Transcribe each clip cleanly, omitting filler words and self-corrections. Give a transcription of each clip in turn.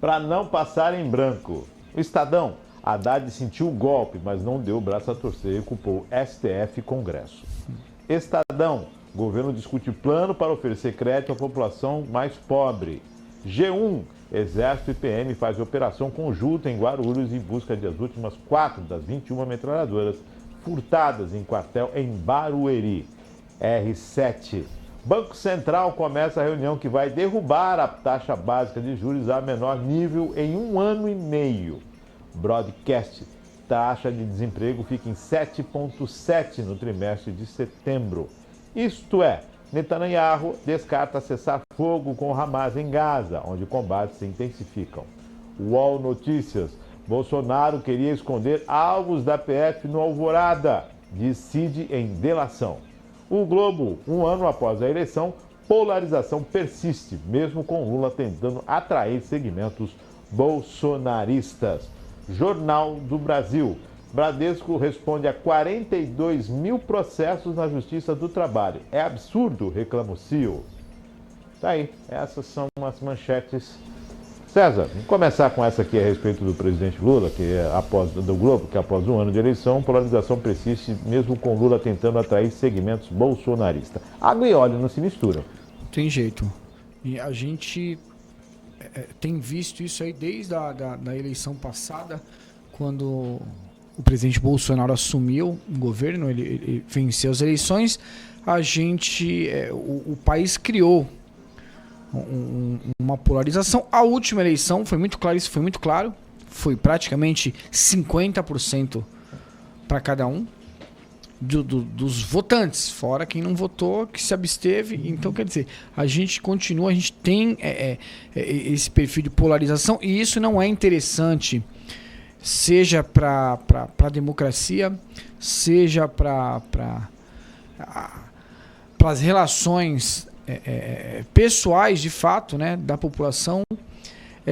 para não passar em branco. O Estadão, Haddad sentiu o golpe, mas não deu o braço a torcer e culpou STF e Congresso. Estadão, governo discute plano para oferecer crédito à população mais pobre. G1, Exército e PM faz operação conjunta em Guarulhos em busca das últimas 4 das 21 metralhadoras furtadas em quartel em Barueri. R7, Banco Central começa a reunião que vai derrubar a taxa básica de juros a menor nível em 1 ano e meio. Broadcast, taxa de desemprego fica em 7,7 no trimestre de setembro. Isto é, Netanyahu descarta cessar fogo com Hamas em Gaza, onde combates se intensificam. UOL Notícias, Bolsonaro queria esconder alvos da PF no Alvorada, diz Cid em delação. O Globo, 1 ano após a eleição, polarização persiste, mesmo com Lula tentando atrair segmentos bolsonaristas. Jornal do Brasil, Bradesco responde a 42 mil processos na Justiça do Trabalho. É absurdo, reclama o CEO. Tá aí, essas são as manchetes. César, vamos começar com essa aqui a respeito do presidente Lula, do Globo, que após 1 ano de eleição, polarização persiste, mesmo com Lula tentando atrair segmentos bolsonaristas. Água e óleo não se misturam. Tem jeito. E a gente tem visto isso aí desde da eleição passada, quando o presidente Bolsonaro assumiu o governo, ele venceu as eleições, o país criou uma polarização. A última eleição foi muito claro, isso foi muito claro, foi praticamente 50% para cada um dos votantes, fora quem não votou, que se absteve. Então, quer dizer, a gente continua, a gente tem esse perfil de polarização, e isso não é interessante, seja para a democracia, seja para as relações pessoais, de fato, né, da população,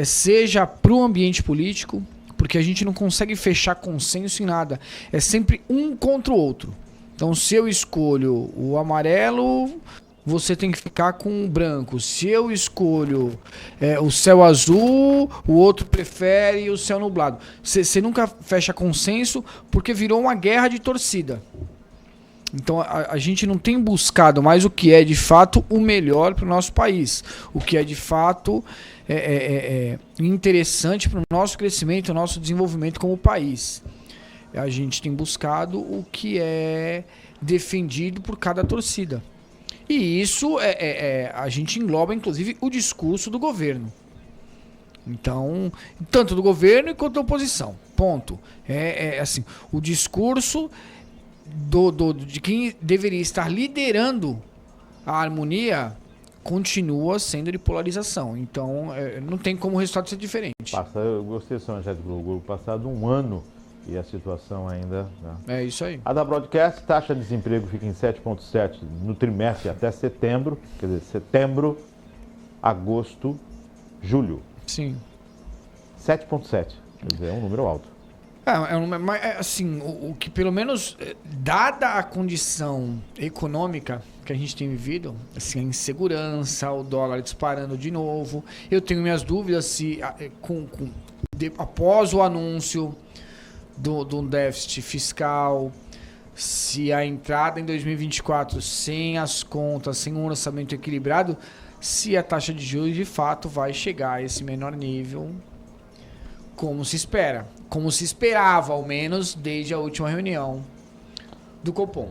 seja para o ambiente político, porque a gente não consegue fechar consenso em nada. É sempre um contra o outro. Então, se eu escolho o amarelo, você tem que ficar com o branco. Se eu escolho o céu azul, o outro prefere o céu nublado. Você nunca fecha consenso, porque virou uma guerra de torcida. Então a gente não tem buscado mais o que é de fato o melhor para o nosso país, o que é de fato interessante para o nosso crescimento, o nosso desenvolvimento como país. A gente tem buscado o que é defendido por cada torcida. E isso a gente engloba, inclusive, o discurso do governo. Então, tanto do governo quanto da oposição. Ponto. Assim, o discurso de quem deveria estar liderando a harmonia continua sendo de polarização. Então, não tem como o resultado ser diferente. Eu gostei dessa manchete do Globo. Passado 1 ano e a situação ainda... Né? É isso aí. A da Broadcast, taxa de desemprego fica em 7,7 no trimestre até setembro. Quer dizer, setembro, agosto, julho. Sim. 7,7. Quer dizer, é um número alto. Assim, o que pelo menos, dada a condição econômica que a gente tem vivido, assim, a insegurança, o dólar disparando de novo, eu tenho minhas dúvidas se após o anúncio do déficit fiscal, se a entrada em 2024 sem as contas, sem um orçamento equilibrado, se a taxa de juros de fato vai chegar a esse menor nível, como se espera. Como se esperava, ao menos, desde a última reunião do Copom.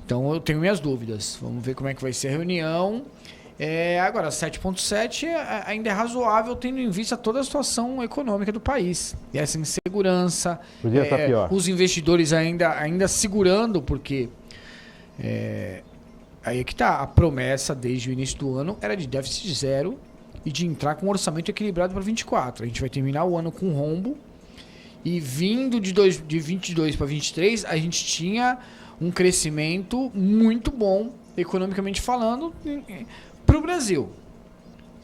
Então, eu tenho minhas dúvidas. Vamos ver como é que vai ser a reunião. Agora, 7,7 ainda é razoável, tendo em vista toda a situação econômica do país. E essa insegurança. Podia estar pior. Os investidores ainda segurando, porque... aí é que tá. A promessa, desde o início do ano, era de déficit zero e de entrar com um orçamento equilibrado para 24. A gente vai terminar o ano com rombo. E vindo de 22 para 23, a gente tinha um crescimento muito bom, economicamente falando, para o Brasil.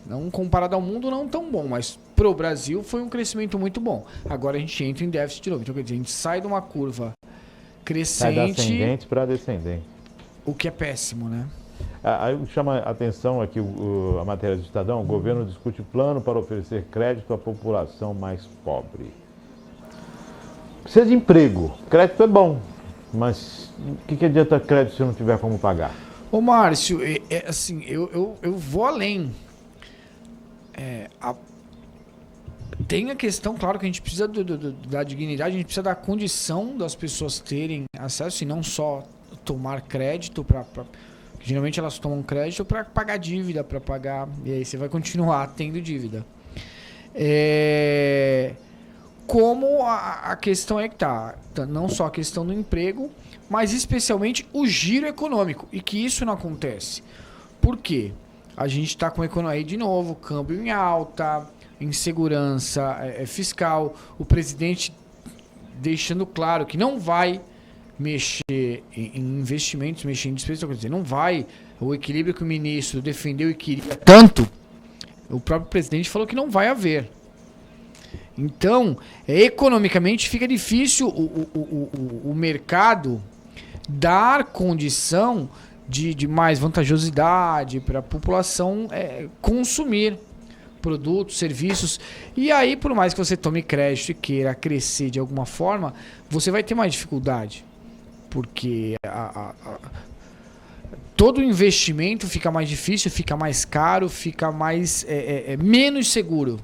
Não comparado ao mundo, não tão bom, mas para o Brasil foi um crescimento muito bom. Agora a gente entra em déficit de novo. Então, quer dizer, a gente sai de uma curva crescente... Sai da ascendente para descendente. O que é péssimo, né? Aí chama a atenção aqui a matéria do Estadão, o governo discute plano para oferecer crédito à população mais pobre. Precisa de emprego, crédito é bom, mas o que adianta crédito se não tiver como pagar? Ô Márcio, assim, eu vou além. Tem a questão, claro, que a gente precisa da dignidade, a gente precisa da condição das pessoas terem acesso e não só tomar crédito geralmente elas tomam crédito para pagar dívida, para pagar, e aí você vai continuar tendo dívida. Como a questão é que tá, não só a questão do emprego, mas especialmente o giro econômico, e que isso não acontece. Por quê? A gente está com a economia aí de novo, câmbio em alta, insegurança fiscal, o presidente deixando claro que não vai mexer em investimentos, mexer em despesas, quer dizer, não vai, o equilíbrio que o ministro defendeu e queria tanto, o próprio presidente falou que não vai haver. Então, economicamente fica difícil o mercado dar condição de mais vantajosidade para a população consumir produtos, serviços. E aí, por mais que você tome crédito e queira crescer de alguma forma, você vai ter mais dificuldade. Porque todo investimento fica mais difícil, fica mais caro, fica mais menos seguro.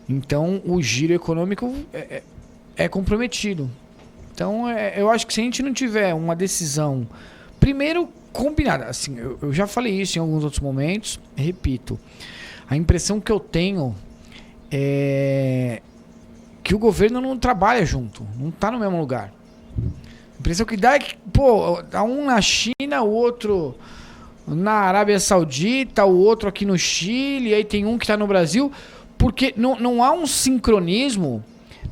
Então, o giro econômico é comprometido. Então, eu acho que se a gente não tiver uma decisão, primeiro, combinada, assim, eu já falei isso em alguns outros momentos, repito, a impressão que eu tenho é que o governo não trabalha junto, não está no mesmo lugar. A impressão que dá é que, tá um na China, o outro na Arábia Saudita, o outro aqui no Chile, aí tem um que está no Brasil, porque não há um sincronismo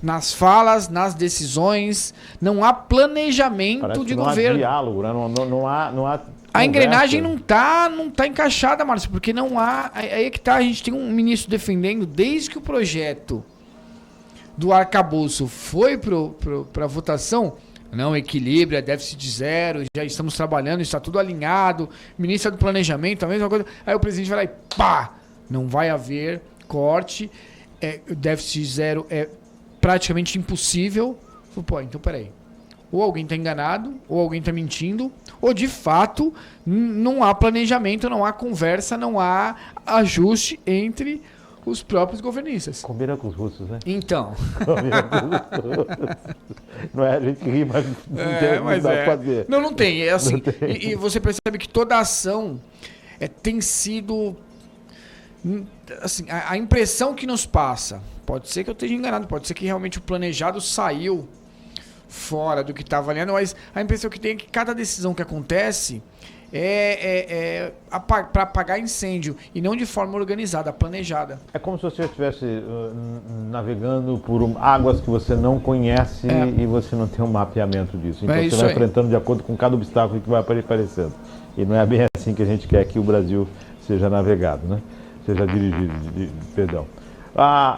nas falas, nas decisões, não há planejamento de governo. Não há diálogo, né? Não há a engrenagem não tá encaixada, Márcio, porque não há... Aí é que tá, a gente tem um ministro defendendo, desde que o projeto do arcabouço foi para votação, não, equilíbrio, é déficit de zero, já estamos trabalhando, está tudo alinhado, ministro do planejamento, a mesma coisa. Aí o presidente vai lá e pá, não vai haver corte, o déficit de zero é praticamente impossível. Pô, então peraí. Ou alguém está enganado, ou alguém está mentindo, ou de fato não há planejamento, não há conversa, não há ajuste entre os próprios governistas. Combina com os russos, né? Então. Combina com os russos. Não é a gente ri, mas não dá pra fazer. Não tem. É assim, e você percebe que toda a ação tem sido... Assim, a impressão que nos passa, pode ser que eu esteja enganado, pode ser que realmente o planejado saiu fora do que estava valendo, mas a impressão que tem é que cada decisão que acontece para apagar incêndio e não de forma organizada, planejada. É como se você estivesse navegando por águas que você não conhece e você não tem um mapeamento disso. Então você vai enfrentando de acordo com cada obstáculo que vai aparecendo. E não é bem assim que a gente quer que o Brasil seja navegado, né? Seja dirigido, perdão.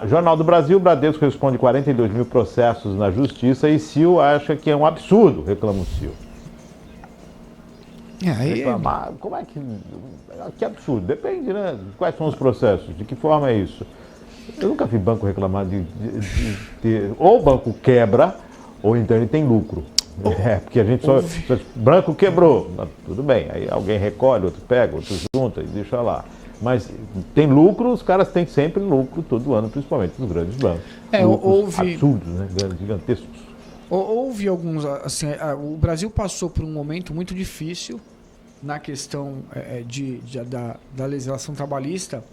Jornal do Brasil, Bradesco responde 42 mil processos na justiça e CIO acha que é um absurdo, reclama o CIO. Reclamar, como é que absurdo? Depende, né? Quais são os processos? De que forma é isso? Eu nunca vi banco reclamar de ter... Ou o banco quebra, ou então ele tem lucro. Porque a gente só... Banco quebrou. Tudo bem, aí alguém recolhe, outro pega, outro junta e deixa lá. Mas tem lucro, os caras têm sempre lucro todo ano, principalmente os grandes bancos. Absurdos, né? Gigantescos. Houve alguns... Assim, o Brasil passou por um momento muito difícil na questão da legislação trabalhista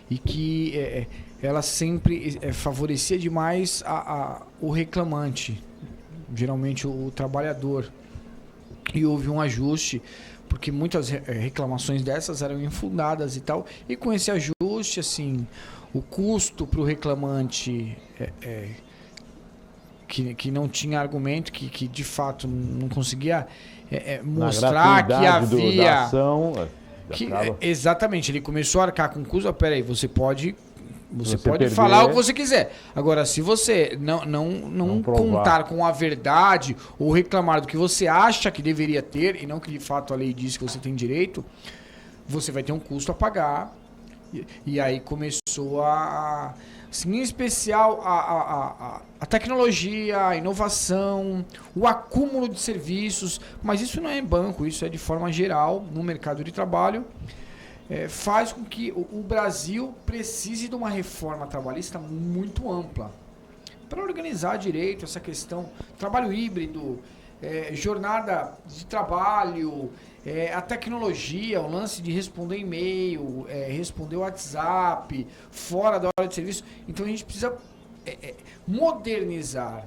e que ela sempre favorecia demais o reclamante, geralmente o trabalhador. E houve um ajuste, porque muitas reclamações dessas eram infundadas e tal. E com esse ajuste, assim, o custo para o reclamante que não tinha argumento, que de fato não conseguia mostrar que havia... Da ação, exatamente, ele começou a arcar com custo. Peraí, você pode Você você pode perder- falar o que você quiser. Agora, se você não provar. contar com a verdade ou reclamar do que você acha que deveria ter e não que de fato a lei diz que você tem direito, você vai ter um custo a pagar. E aí começou assim, em especial a tecnologia, a inovação, o acúmulo de serviços, mas isso não é em banco, isso é de forma geral no mercado de trabalho. Faz com que o Brasil precise de uma reforma trabalhista muito ampla para organizar direito essa questão, trabalho híbrido, jornada de trabalho, a tecnologia, o lance de responder e-mail, responder WhatsApp, fora da hora de serviço. Então a gente precisa modernizar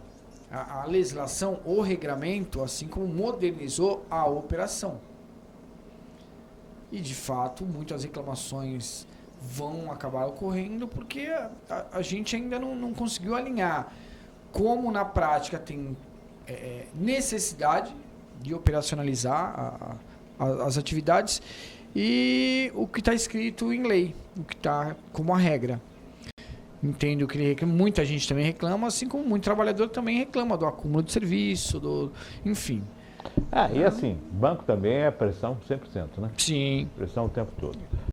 a legislação, o regramento, assim como modernizou a operação. E, de fato, muitas reclamações vão acabar ocorrendo porque a gente ainda não conseguiu alinhar como, na prática, tem necessidade de operacionalizar as atividades e o que está escrito em lei, o que está como a regra. Entendo que muita gente também reclama, assim como muito trabalhador também reclama do acúmulo de serviço, enfim. E assim, banco também é pressão 100%, né? Sim. Pressão o tempo todo.